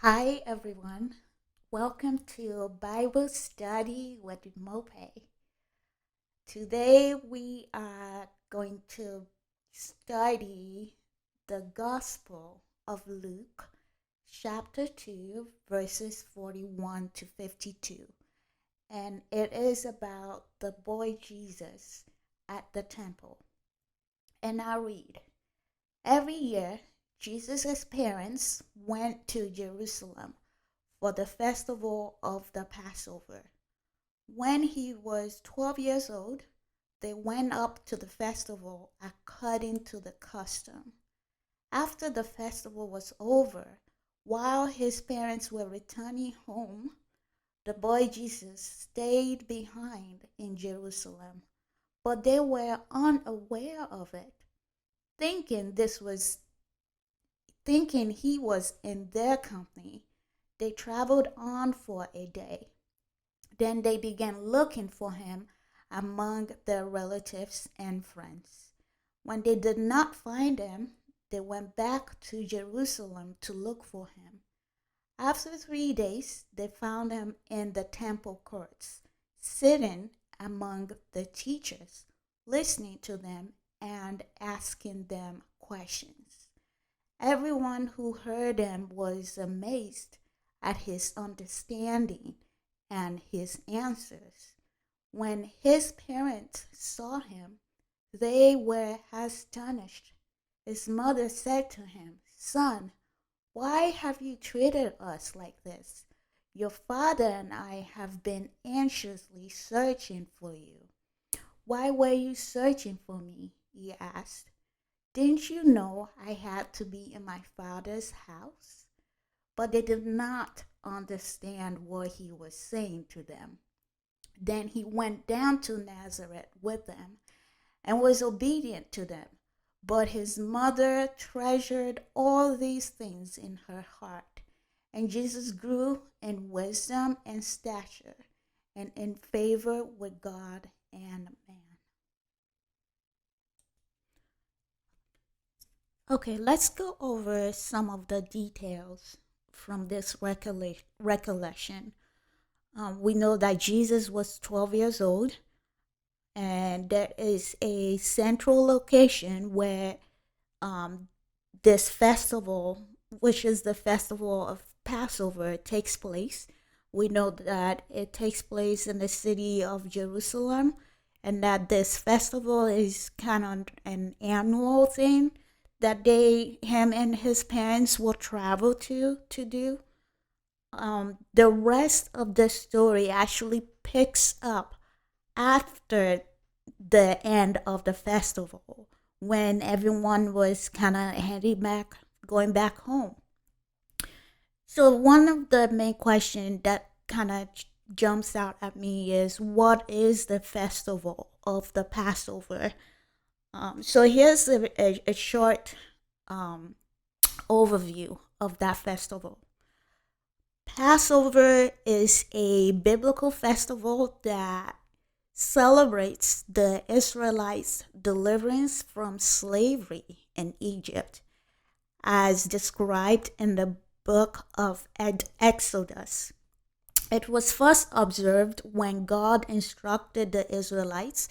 Hi everyone, welcome to Bible Study with Mope. Today we are going to study the Gospel of Luke, chapter 2, verses 41 to 52. And it is about the boy Jesus at the temple. And I read, every year Jesus' parents went to Jerusalem for the festival of the Passover. When he was 12 years old, they went up to the festival according to the custom. After the festival was over, while his parents were returning home, the boy Jesus stayed behind in Jerusalem, but they were unaware of it. Thinking this was Thinking he was in their company, they traveled on for a day. Then they began looking for him among their relatives and friends. When they did not find him, they went back to Jerusalem to look for him. After 3 days, they found him in the temple courts, sitting among the teachers, listening to them and asking them questions. Everyone who heard him was amazed at his understanding and his answers. When his parents saw him, they were astonished. His mother said to him, "Son, why have you treated us like this? Your father and I have been anxiously searching for you." "Why were you searching for me?" he asked. "Didn't you know I had to be in my father's house?" But they did not understand what he was saying to them. Then he went down to Nazareth with them and was obedient to them. But his mother treasured all these things in her heart. And Jesus grew in wisdom and stature and in favor with God and man. Okay, let's go over some of the details from this recollection. We know that Jesus was 12 years old, and there is a central location where um, this festival, which is the festival of Passover, takes place. We know that it takes place in the city of Jerusalem, and that this festival is kind of an annual thing that him and his parents will travel to do. The rest of the story actually picks up after the end of the festival when everyone was kind of heading back, going back home. So one of the main questions that kind of jumps out at me is, what is the festival of the Passover? So here's a short um, overview of that festival. Passover is a biblical festival that celebrates the Israelites' deliverance from slavery in Egypt, as described in the book of Exodus. It was first observed when God instructed the Israelites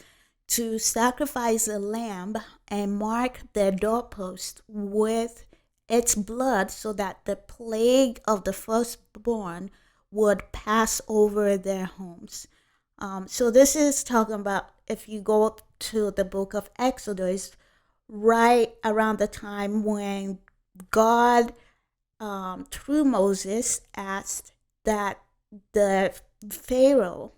to sacrifice a lamb and mark their doorpost with its blood so that the plague of the firstborn would pass over their homes. So this is talking about, if you go to the book of Exodus, right around the time when God, through Moses, asked that the Pharaoh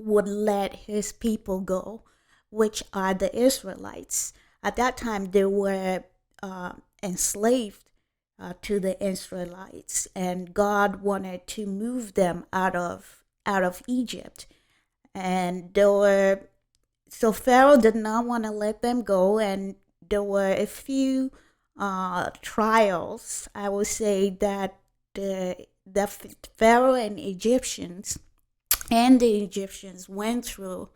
would let his people go, which are the Israelites. At that time, they were enslaved to the Israelites, and God wanted to move them out of Egypt. And so Pharaoh did not want to let them go, and there were a few trials, I would say, that the Pharaoh and the Egyptians went through.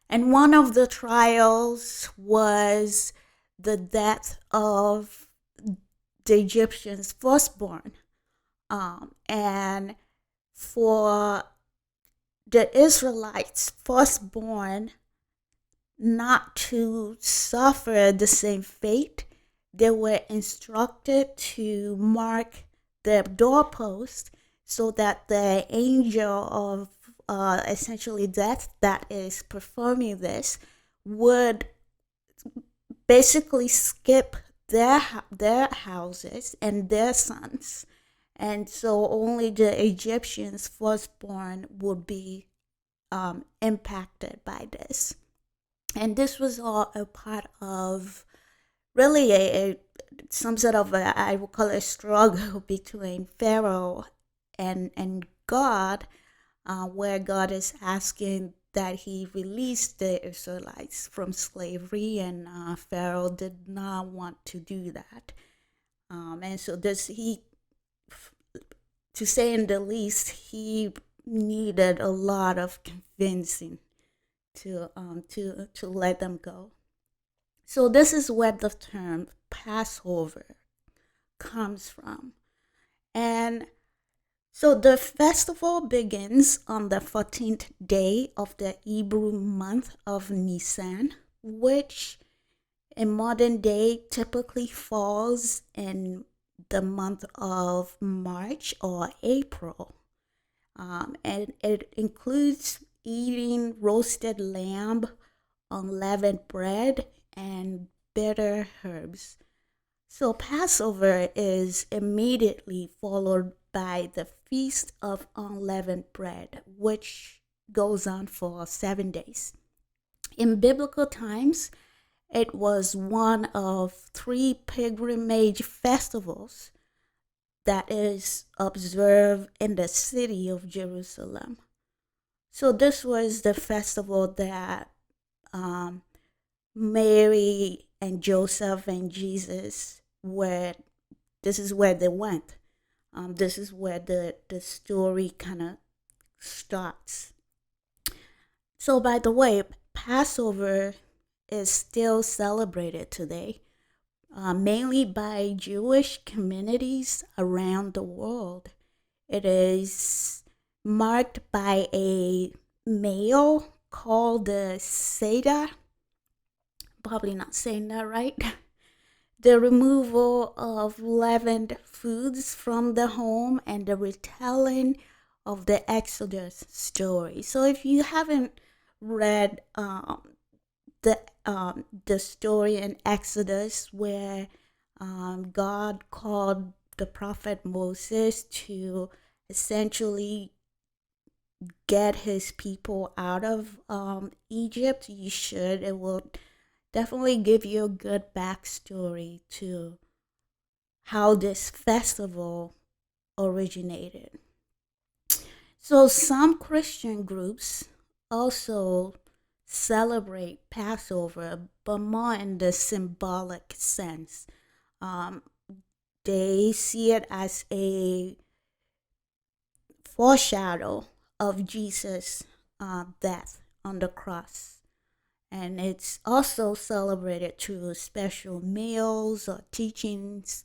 And one of the trials was the death of the Egyptians' firstborn. And for the Israelites, firstborn, not to suffer the same fate, they were instructed to mark the doorpost so that the angel of essentially death that is performing this would basically skip their houses and their sons, and so only the Egyptians firstborn would be impacted by this. And this was all a part of really some sort of I would call it a struggle between Pharaoh and God, where God is asking that he release the Israelites from slavery, and Pharaoh did not want to do that. And so to say in the least, he needed a lot of convincing to let them go. So this is where the term Passover comes from. And so the festival begins on the 14th day of the Hebrew month of Nisan, which in modern day typically falls in the month of March or April. And it includes eating roasted lamb, unleavened bread, and bitter herbs. So Passover is immediately followed by the Feast of Unleavened Bread, which goes on for 7 days. In biblical times, it was one of 3 pilgrimage festivals that is observed in the city of Jerusalem. So this was the festival that Mary and Joseph and Jesus this is where they went. This is where the story kind of starts. So by the way, Passover is still celebrated today, mainly by Jewish communities around the world. It is marked by a meal called the Seder. Probably not saying that right. The removal of leavened foods from the home and the retelling of the Exodus story. So if you haven't read the story in Exodus where God called the prophet Moses to essentially get his people out of Egypt, you should. It will definitely give you a good backstory to how this festival originated. So some Christian groups also celebrate Passover, but more in the symbolic sense. They see it as a foreshadow of Jesus' death on the cross. And it's also celebrated through special meals or teachings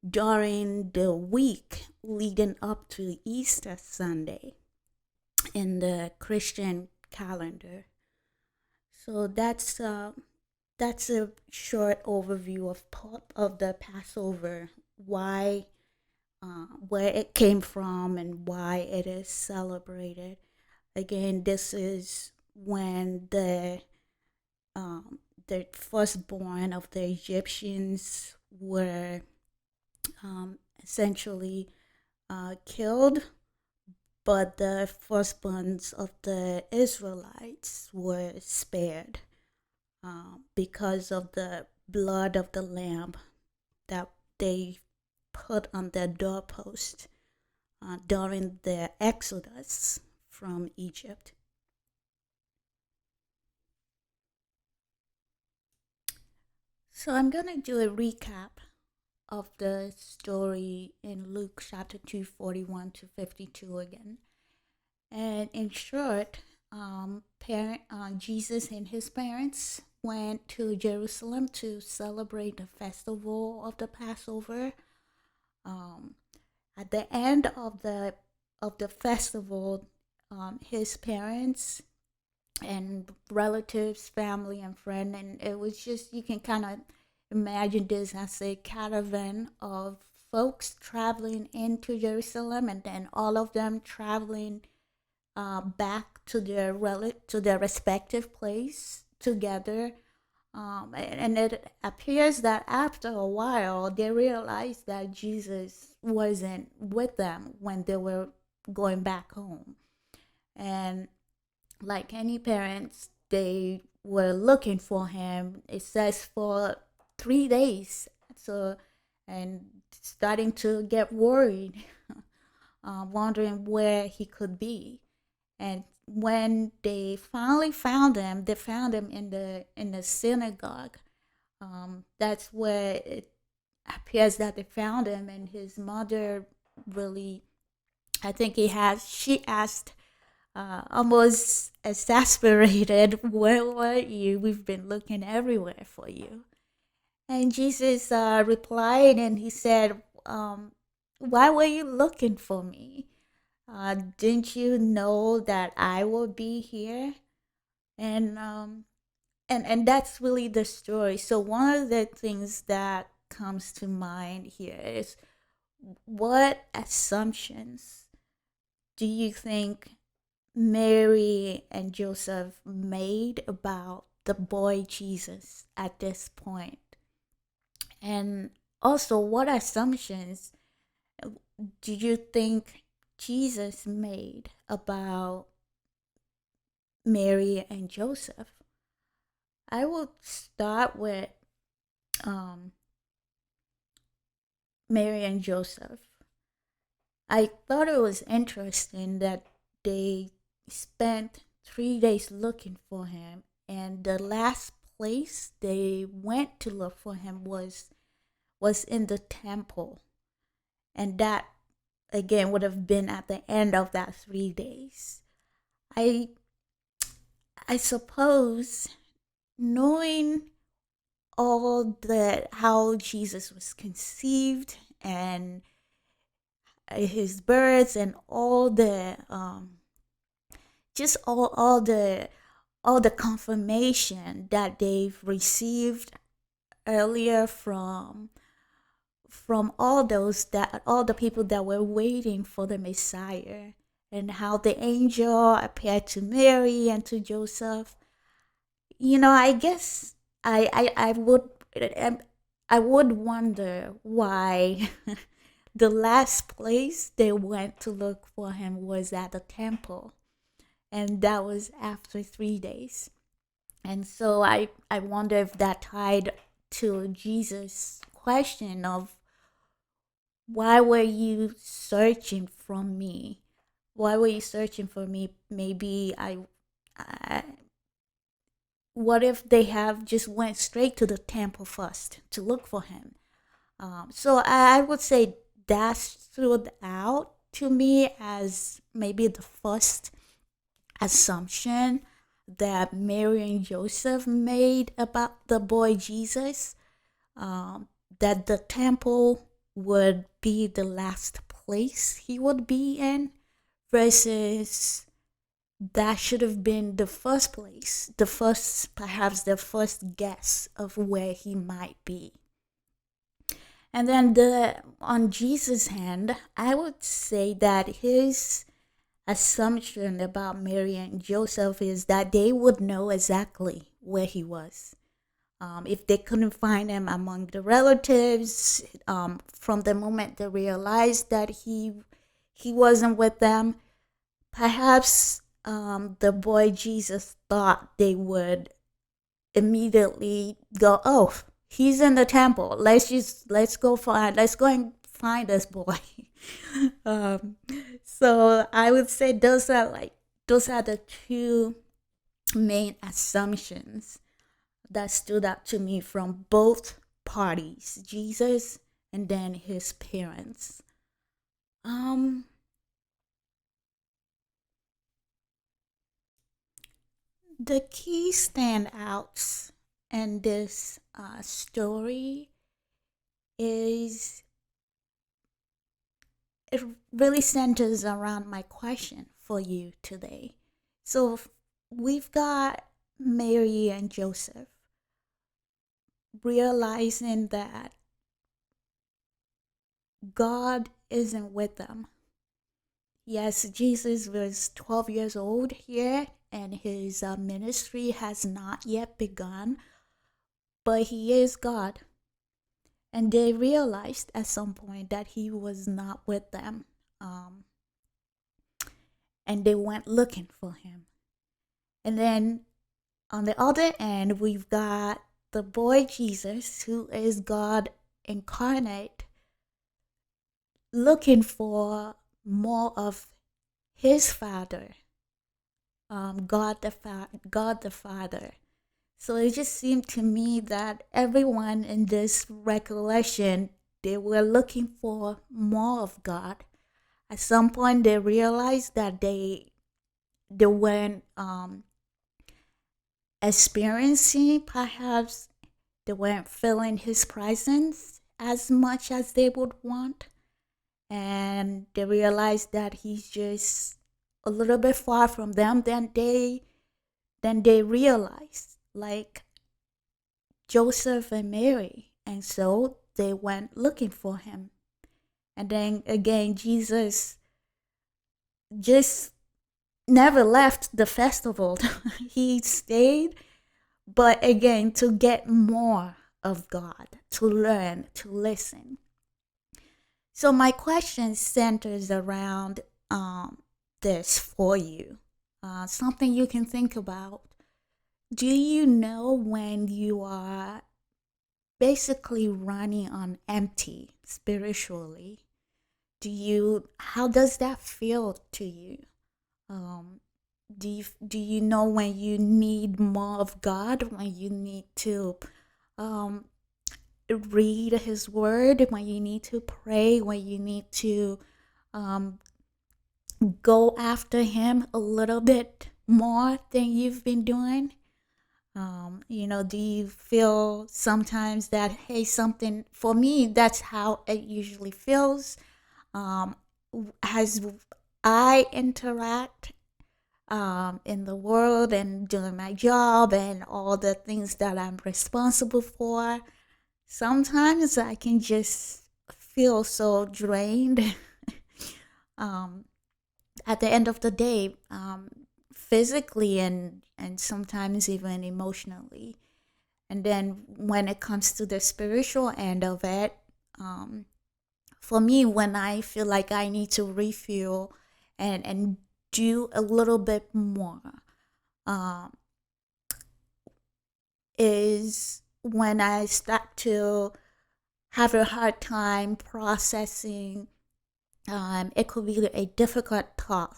during the week leading up to Easter Sunday in the Christian calendar. So that's a short overview of the Passover, why, where it came from, and why it is celebrated. Again, this is when the firstborn of the Egyptians were essentially killed, but the firstborns of the Israelites were spared because of the blood of the lamb that they put on their doorpost during their exodus from Egypt. So I'm going to do a recap of the story in Luke chapter 2, 41 to 52 again. And in short, Jesus and his parents went to Jerusalem to celebrate the festival of the Passover. At the end of the festival, his parents and relatives, family, and friend, and it was just, you can kind of imagine this as a caravan of folks traveling into Jerusalem, and then all of them traveling back to to their respective place together. And it appears that after a while, they realized that Jesus wasn't with them when they were going back home. And like any parents, they were looking for him. It says for 3 days. So, and starting to get worried, wondering where he could be. And when they finally found him, they found him in the synagogue. That's where it appears that they found him, and his mother really, I think she asked, almost exasperated, "Where were you? We've been looking everywhere for you." And Jesus replied, and he said, "Why were you looking for me? Didn't you know that I will be here?" And and that's really the story. So one of the things that comes to mind here is, what assumptions do you think Mary and Joseph made about the boy Jesus at this point? And also, what assumptions do you think Jesus made about Mary and Joseph? I will start with um, Mary and Joseph. I thought it was interesting that they spent 3 days looking for him, and the last place they went to look for him was in the temple, and that again would have been at the end of that 3 days. I I suppose, knowing all the how Jesus was conceived, and his birth, and all the just all the confirmation that they've received earlier from all the people that were waiting for the Messiah, and how the angel appeared to Mary and to Joseph. I guess I would I would wonder why the last place they went to look for him was at the temple, and that was after 3 days. And so I wonder if that tied to Jesus' question of, why were you searching for me? Why were you searching for me? Maybe I what if they have just went straight to the temple first to look for him? So I would say that stood out to me as maybe the first assumption that Mary and Joseph made about the boy Jesus, that the temple would be the last place he would be in, versus that should have been the first place, perhaps the first guess of where he might be. And then on Jesus' hand, I would say that his assumption about Mary and Joseph is that they would know exactly where he was. If they couldn't find him among the relatives, from the moment they realized that he wasn't with them, perhaps the boy Jesus thought they would immediately go, "Oh, he's in the temple. Let's go and find this boy." um, so I would say those are the two main assumptions that stood out to me from both parties, Jesus and then his parents. Um, the key standouts in this story is it really centers around my question for you today. So we've got Mary and Joseph realizing that God isn't with them. Yes, Jesus was 12 years old here, and his ministry has not yet begun, but he is God. And they realized at some point that he was not with them. Um, and they went looking for him. And then on the other end, we've got the boy Jesus, who is God incarnate, looking for more of his Father, God the Father. So it just seemed to me that everyone in this recollection, they were looking for more of God. At some point, they realized that they weren't experiencing, perhaps they weren't feeling his presence as much as they would want, and they realized that he's just a little bit far from them. Then they realized, like Joseph and Mary, and so they went looking for him. And then again, Jesus just never left the festival. He stayed, but again, to get more of God, to learn, to listen. So my question centers around this for you. Something you can think about. Do you know when you are basically running on empty spiritually? How does that feel to you? Um, do you know when you need more of God, when you need to um, read His Word, when you need to pray, when you need to um, go after Him a little bit more than you've been doing? Do you feel sometimes that, hey, something, for me, that's how it usually feels. Um, as I interact in the world and doing my job and all the things that I'm responsible for, sometimes I can just feel so drained um, at the end of the day, physically and sometimes even emotionally. And then when it comes to the spiritual end of it, for me, when I feel like I need to refuel and do a little bit more, um, is when I start to have a hard time processing. It could be a difficult thought,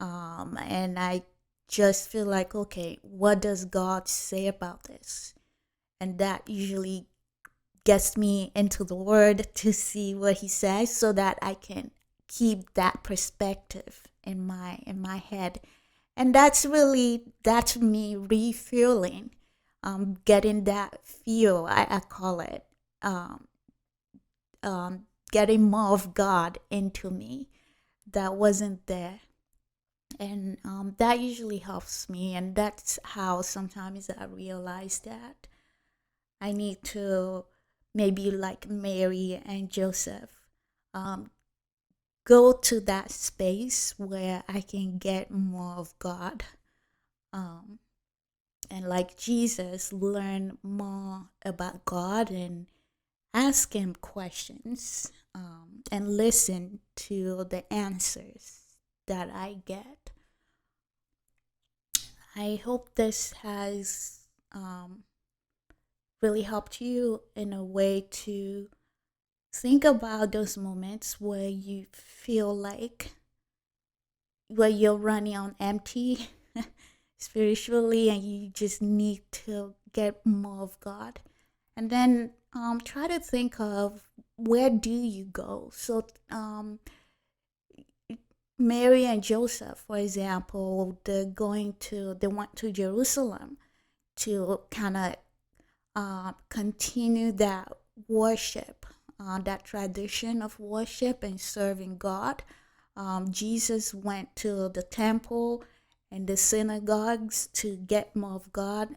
and I just feel like, okay, what does God say about this? And that usually gets me into the Word to see what He says, so that I can keep that perspective in my head. And that's me refueling, getting that fuel, I call it, um, getting more of God into me that wasn't there. And that usually helps me, and that's how sometimes I realize that I need to, maybe like Mary and Joseph, um, go to that space where I can get more of God, um, and like Jesus, learn more about God and ask Him questions, and listen to the answers that I get. I hope this has really helped you in a way to think about those moments where you feel like where you're running on empty spiritually, and you just need to get more of God. And then try to think of, where do you go? So Mary and Joseph, for example, they went to Jerusalem to kind of continue that worship, that tradition of worship and serving God. Jesus went to the temple and the synagogues to get more of God.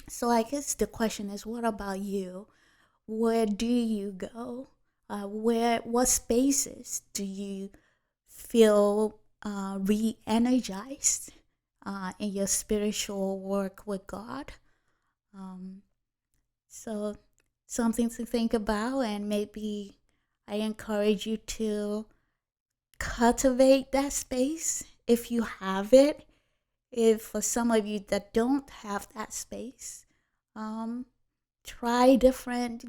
So I guess the question is, what about you? Where do you go? What spaces do you feel re-energized in your spiritual work with God? Um, so something to think about, and maybe I encourage you to cultivate that space if you have it. If for some of you that don't have that space, um, try different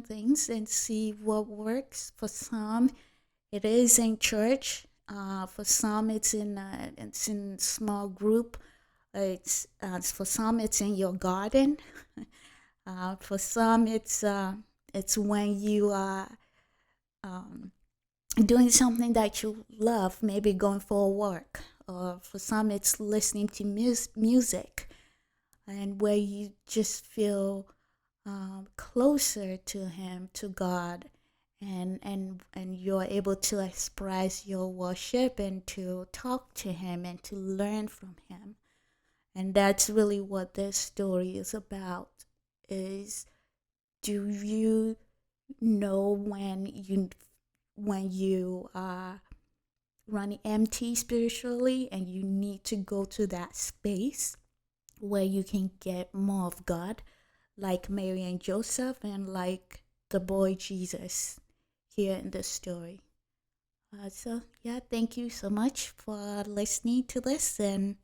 things and see what works. For some, it is in church. For some, it's in small group. It's for some, it's in your garden. For some, it's when you are um, doing something that you love, maybe going for a walk. Or for some, it's listening to music, and where you just feel closer to Him, to God, and you're able to express your worship and to talk to Him and to learn from Him. And that's really what this story is about. Is, do you know when you are running empty spiritually and you need to go to that space where you can get more of God, like Mary and Joseph and like the boy Jesus here in this story? So yeah, thank you so much for listening to this, and